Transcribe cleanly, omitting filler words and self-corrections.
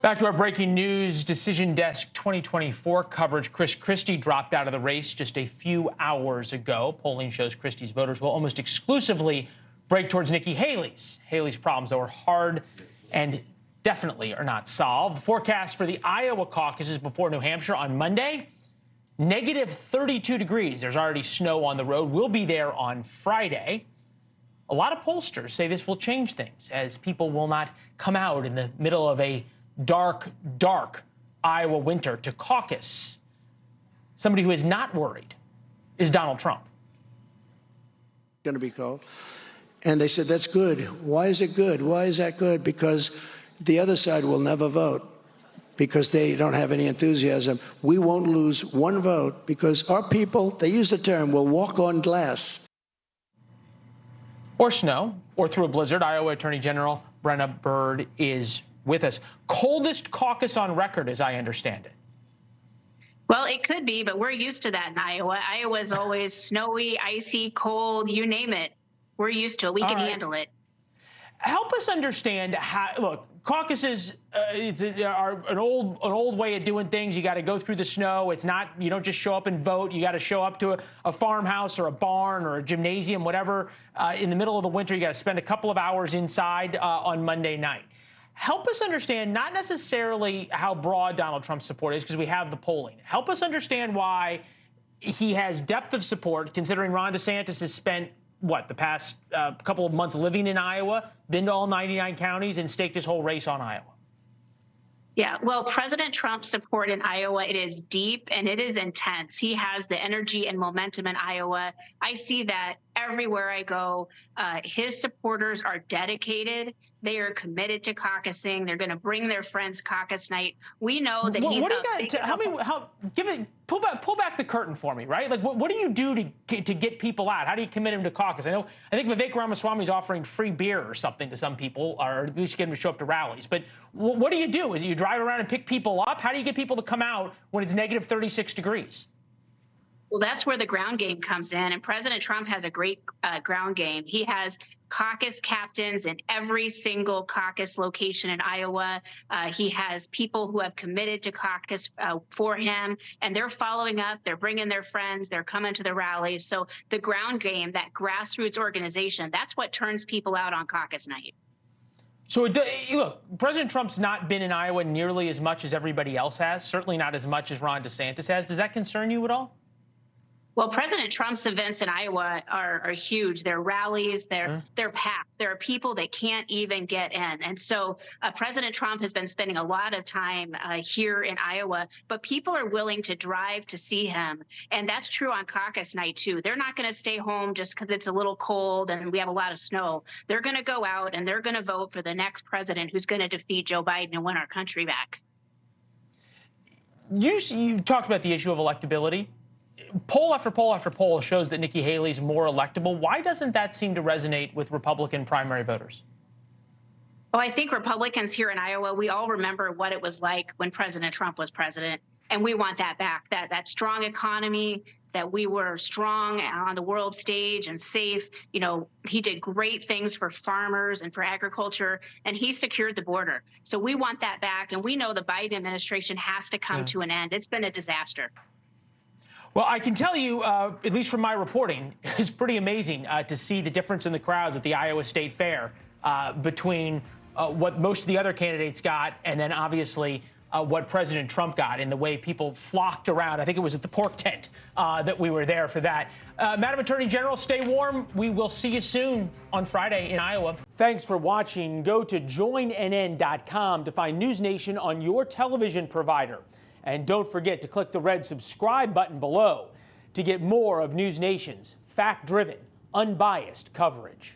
Back to our breaking news, Decision Desk 2024 coverage. Chris Christie dropped out of the race just a few hours ago. Polling shows Christie's voters will almost exclusively break towards Nikki Haley's. Haley's problems, though, are hard and definitely are not solved. The forecast for the Iowa caucuses before New Hampshire on Monday, negative 32 degrees. There's already snow on the road. We'll be there on Friday. A lot of pollsters say this will change things, as people will not come out in the middle of a dark Iowa winter to caucus. Somebody who is not worried is Donald Trump. Going to be cold. And they said, that's good. Why is it good? Why is that good? Because the other side will never vote because they don't have any enthusiasm. We won't lose one vote because our people, they use the term, will walk on glass. Or snow, or through a blizzard. Iowa Attorney General Brenna Bird is with us. Coldest caucus on record, as I understand it. Well, it could be, but we're used to that in Iowa. Iowa's always snowy, icy, cold, you name it. We're used to it. We can handle it. Help us understand how, look, caucuses are an old way of doing things. You got to go through the snow. It's not, you don't just show up and vote. You got to show up to a farmhouse or a barn or a gymnasium, whatever. In the middle of the winter, you got to spend a couple of hours inside on Monday night. Help us understand not necessarily how broad Donald Trump's support is, because we have the polling. Help us understand why he has depth of support, considering Ron DeSantis has spent, what, the past couple of months living in Iowa, been to all 99 counties, and staked his whole race on Iowa. Yeah, well, President Trump's support in Iowa, it is deep and it is intense. He has the energy and momentum in Iowa. I see that everywhere I go. His supporters are dedicated. They are committed to caucusing. They're going to bring their friends caucus night. We know that he's pull back the curtain for me, right? Like, what do you do to get people out? How do you commit them to caucus? I think Vivek Ramaswamy is offering free beer or something to some people, or at least get them to show up to rallies. But what do you do? Is it you drive around and pick people up? How do you get people to come out when it's negative 36 degrees? Well, that's where the ground game comes in, and President Trump has a great ground game. He has caucus captains in every single caucus location in Iowa. He has people who have committed to caucus for him, and they're following up. They're bringing their friends. They're coming to the rallies. So the ground game, that grassroots organization, that's what turns people out on caucus night. So, look, President Trump's not been in Iowa nearly as much as everybody else has, certainly not as much as Ron DeSantis has. Does that concern you at all? Well, President Trump's events in Iowa are huge. They're rallies. They're packed. There are people that can't even get in. And so President Trump has been spending a lot of time here in Iowa, but people are willing to drive to see him. And that's true on caucus night, too. They're not going to stay home just because it's a little cold and we have a lot of snow. They're going to go out and they're going to vote for the next president who's going to defeat Joe Biden and win our country back. You talked about the issue of electability. Poll after poll after poll shows that Nikki Haley is more electable. Why doesn't that seem to resonate with Republican primary voters? Well, I think Republicans here in Iowa, we all remember what it was like when President Trump was president, and we want that back, that strong economy, that we were strong on the world stage and safe. You know, he did great things for farmers and for agriculture, and he secured the border. So we want that back, and we know the Biden administration has to come to an end. It's been a disaster. Well, I can tell you, at least from my reporting, it's pretty amazing to see the difference in the crowds at the Iowa State Fair between what most of the other candidates got and then obviously what President Trump got, in the way people flocked around. I think it was at the pork tent that we were there for that. Madam Attorney General, stay warm. We will see you soon on Friday in Iowa. Thanks for watching. Go to joinnn.com to find NewsNation on your television provider. And don't forget to click the red subscribe button below to get more of NewsNation's fact-driven, unbiased coverage.